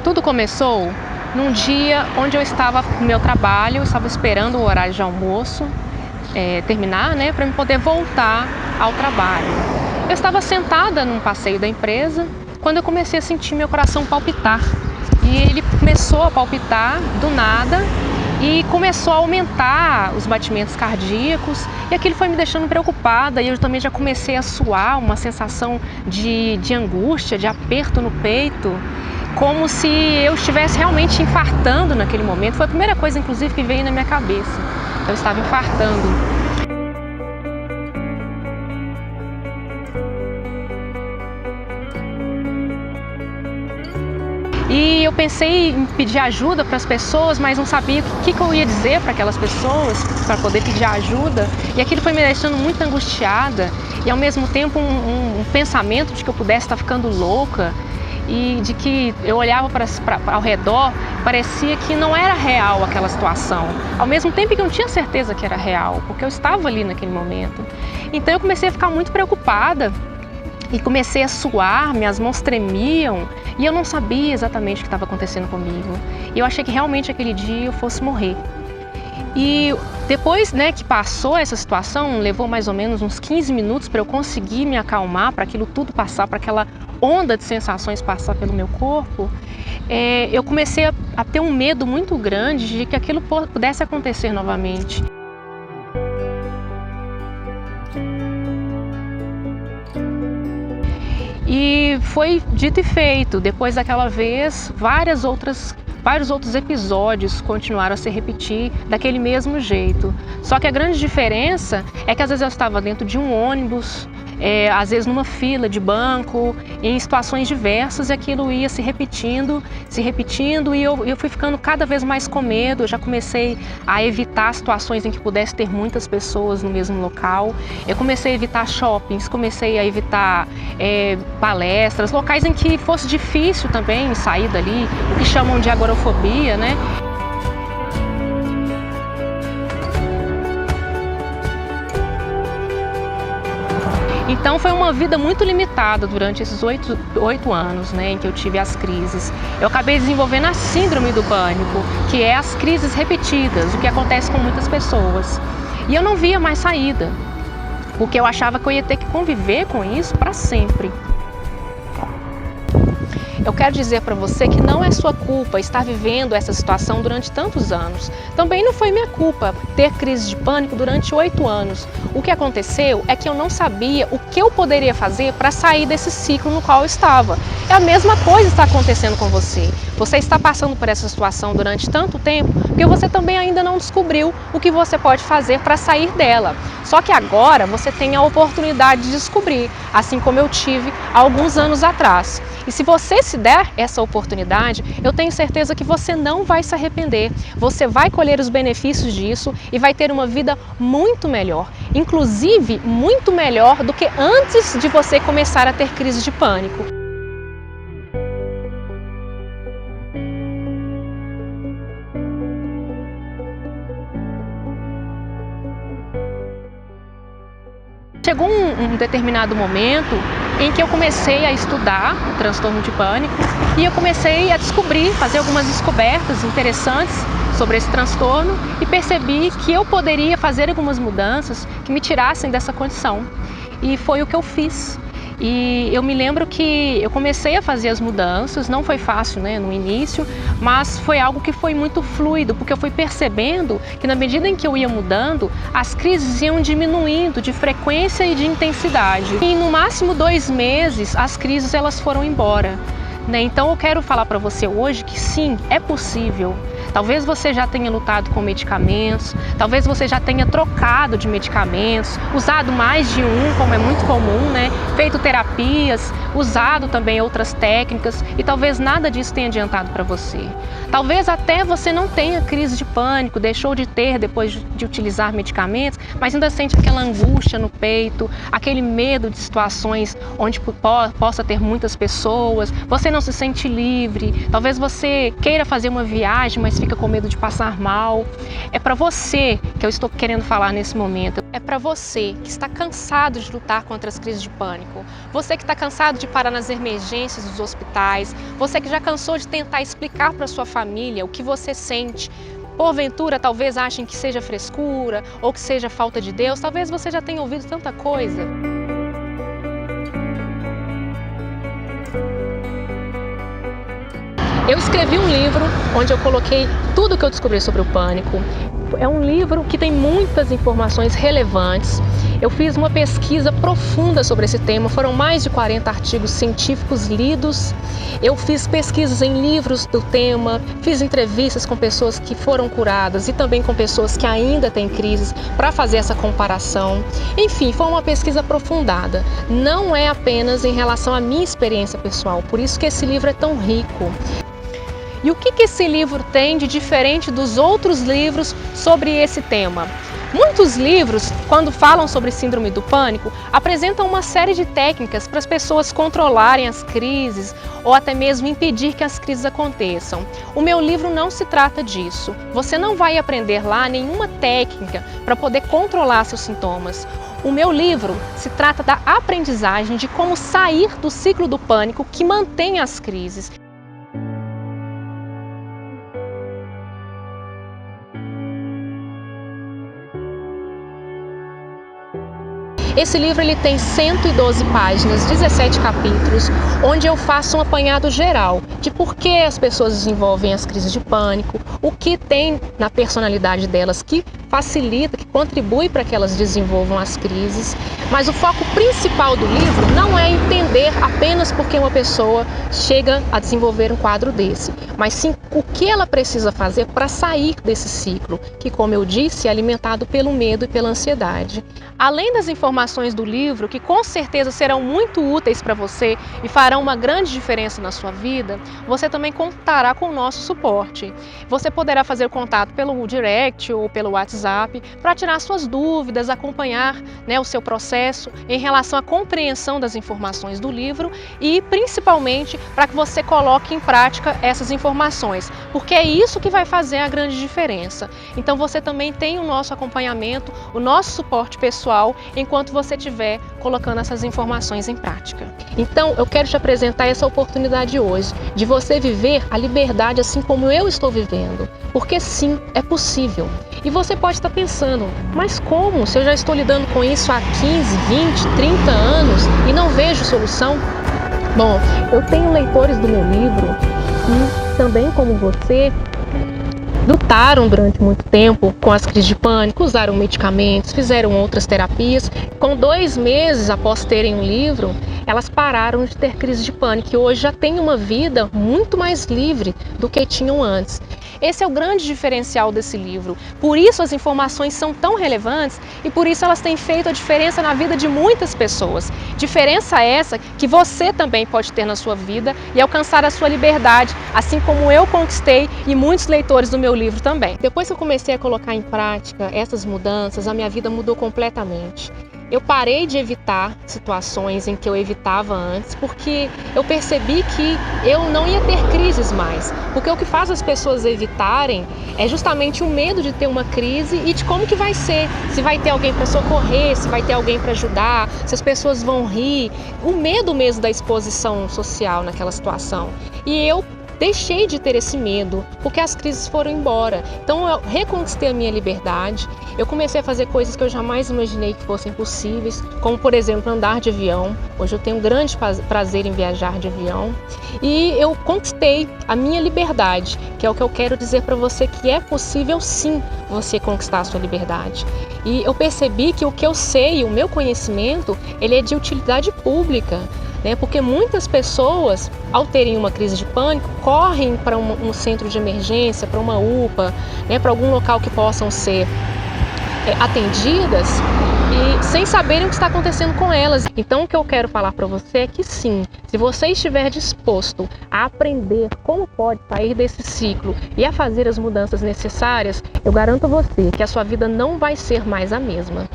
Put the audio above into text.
Tudo começou num dia onde eu estava no meu trabalho, eu estava esperando o horário de almoço terminar, né, para eu poder voltar ao trabalho. Eu estava sentada num passeio da empresa quando eu comecei a sentir meu coração palpitar. E ele começou a palpitar do nada e começou a aumentar os batimentos cardíacos, e aquilo foi me deixando preocupada, e eu também já comecei a suar, uma sensação de angústia, de aperto no peito, como se eu estivesse realmente infartando naquele momento. Foi a primeira coisa, inclusive, que veio na minha cabeça. Eu estava infartando. E eu pensei em pedir ajuda para as pessoas, mas não sabia o que eu ia dizer para aquelas pessoas para poder pedir ajuda. E aquilo foi me deixando muito angustiada e, ao mesmo tempo, um pensamento de que eu pudesse estar ficando louca, e de que eu olhava ao redor, parecia que não era real aquela situação, ao mesmo tempo que eu não tinha certeza que era real, porque eu estava ali naquele momento. Então eu comecei a ficar muito preocupada e comecei a suar, minhas mãos tremiam e eu não sabia exatamente o que estava acontecendo comigo. E eu achei que realmente aquele dia eu fosse morrer. E depois, que passou essa situação, levou mais ou menos uns 15 minutos para eu conseguir me acalmar, para aquilo tudo passar, para aquela onda de sensações passar pelo meu corpo. Eu comecei a ter um medo muito grande de que aquilo pudesse acontecer novamente. E foi dito e feito. Depois daquela vez, vários outros episódios continuaram a se repetir daquele mesmo jeito. Só que a grande diferença é que às vezes eu estava dentro de um ônibus, às vezes numa fila de banco, em situações diversas, e aquilo ia se repetindo, e eu fui ficando cada vez mais com medo. Eu já comecei a evitar situações em que pudesse ter muitas pessoas no mesmo local. Eu comecei a evitar shoppings, comecei a evitar palestras, locais em que fosse difícil também sair dali, o que chamam de agorafobia, né? Então foi uma vida muito limitada durante esses 8 anos, em que eu tive as crises. Eu acabei desenvolvendo a síndrome do pânico, que é as crises repetidas, o que acontece com muitas pessoas. E eu não via mais saída, porque eu achava que eu ia ter que conviver com isso para sempre. Eu quero dizer para você que não é sua culpa estar vivendo essa situação durante tantos anos. Também não foi minha culpa ter crise de pânico durante 8 anos. O que aconteceu é que eu não sabia o que eu poderia fazer para sair desse ciclo no qual eu estava. É a mesma coisa está acontecendo com você. Você está passando por essa situação durante tanto tempo porque você também ainda não descobriu o que você pode fazer para sair dela. Só que agora você tem a oportunidade de descobrir, assim como eu tive há alguns anos atrás. E se você se der essa oportunidade, eu tenho certeza que você não vai se arrepender. Você vai colher os benefícios disso e vai ter uma vida muito melhor. Inclusive, muito melhor do que antes de você começar a ter crise de pânico. Chegou um determinado momento em que eu comecei a estudar o transtorno de pânico e eu comecei a fazer algumas descobertas interessantes sobre esse transtorno e percebi que eu poderia fazer algumas mudanças que me tirassem dessa condição. E foi o que eu fiz. E eu me lembro que eu comecei a fazer as mudanças, não foi fácil, no início, mas foi algo que foi muito fluido, porque eu fui percebendo que na medida em que eu ia mudando, as crises iam diminuindo de frequência e de intensidade. E no máximo 2 meses, as crises elas foram embora. Então eu quero falar para você hoje que sim, é possível. Talvez você já tenha lutado com medicamentos, talvez você já tenha trocado de medicamentos, usado mais de um, como é muito comum, feito terapias, usado também outras técnicas, e talvez nada disso tenha adiantado para você. Talvez até você não tenha crise de pânico, deixou de ter depois de utilizar medicamentos, mas ainda sente aquela angústia no peito, aquele medo de situações onde possa ter muitas pessoas, você não se sente livre, talvez você queira fazer uma viagem, mas fica com medo de passar mal. É para você que eu estou querendo falar nesse momento. É para você que está cansado de lutar contra as crises de pânico. Você que está cansado de parar nas emergências dos hospitais, você que já cansou de tentar explicar para sua família o que você sente, porventura talvez achem que seja frescura ou que seja falta de Deus, talvez você já tenha ouvido tanta coisa. Eu escrevi um livro onde eu coloquei tudo o que eu descobri sobre o pânico. É um livro que tem muitas informações relevantes. Eu fiz uma pesquisa profunda sobre esse tema, foram mais de 40 artigos científicos lidos. Eu fiz pesquisas em livros do tema, fiz entrevistas com pessoas que foram curadas e também com pessoas que ainda têm crises para fazer essa comparação. Enfim, foi uma pesquisa aprofundada. Não é apenas em relação à minha experiência pessoal, por isso que esse livro é tão rico. E o que esse livro tem de diferente dos outros livros sobre esse tema? Muitos livros, quando falam sobre síndrome do pânico, apresentam uma série de técnicas para as pessoas controlarem as crises ou até mesmo impedir que as crises aconteçam. O meu livro não se trata disso. Você não vai aprender lá nenhuma técnica para poder controlar seus sintomas. O meu livro se trata da aprendizagem de como sair do ciclo do pânico que mantém as crises. Esse livro ele tem 112 páginas, 17 capítulos, onde eu faço um apanhado geral de por que as pessoas desenvolvem as crises de pânico, o que tem na personalidade delas que facilita, que contribui para que elas desenvolvam as crises. Mas o foco principal do livro não é entender apenas por que uma pessoa chega a desenvolver um quadro desse, mas sim o que ela precisa fazer para sair desse ciclo, que, como eu disse, é alimentado pelo medo e pela ansiedade. Além das informações do livro, que com certeza serão muito úteis para você e farão uma grande diferença na sua vida, você também contará com o nosso suporte. Você poderá fazer contato pelo direct ou pelo WhatsApp para tirar suas dúvidas, acompanhar o seu processo em relação à compreensão das informações do livro e principalmente para que você coloque em prática essas informações, porque é isso que vai fazer a grande diferença. Então você também tem o nosso acompanhamento, o nosso suporte pessoal enquanto você estiver colocando essas informações em prática. Então eu quero te apresentar essa oportunidade hoje de você viver a liberdade assim como eu estou vivendo, porque sim, é possível. E você pode estar pensando, mas como? Se eu já estou lidando com isso há 15, 20, 30 anos e não vejo solução? Bom, eu tenho leitores do meu livro que também, como você, lutaram durante muito tempo com as crises de pânico, usaram medicamentos, fizeram outras terapias. Com 2 meses após terem um livro, elas pararam de ter crise de pânico e hoje já têm uma vida muito mais livre do que tinham antes. Esse é o grande diferencial desse livro. Por isso as informações são tão relevantes e por isso elas têm feito a diferença na vida de muitas pessoas. Diferença essa que você também pode ter na sua vida e alcançar a sua liberdade, assim como eu conquistei e muitos leitores do meu livro também. Depois que eu comecei a colocar em prática essas mudanças, a minha vida mudou completamente. Eu parei de evitar situações em que eu evitava antes, porque eu percebi que eu não ia ter crises mais. Porque o que faz as pessoas evitarem é justamente o medo de ter uma crise e de como que vai ser. Se vai ter alguém para socorrer, se vai ter alguém para ajudar, se as pessoas vão rir. O medo mesmo da exposição social naquela situação. E eu deixei de ter esse medo, porque as crises foram embora. Então eu reconquistei a minha liberdade, eu comecei a fazer coisas que eu jamais imaginei que fossem possíveis, como por exemplo andar de avião. Hoje eu tenho um grande prazer em viajar de avião e eu conquistei a minha liberdade, que é o que eu quero dizer para você, que é possível sim você conquistar a sua liberdade. E eu percebi que o que eu sei, o meu conhecimento, ele é de utilidade pública. Porque muitas pessoas, ao terem uma crise de pânico, correm para um centro de emergência, para uma UPA, para algum local que possam ser atendidas e sem saberem o que está acontecendo com elas. Então o que eu quero falar para você é que sim, se você estiver disposto a aprender como pode sair desse ciclo e a fazer as mudanças necessárias, eu garanto a você que a sua vida não vai ser mais a mesma.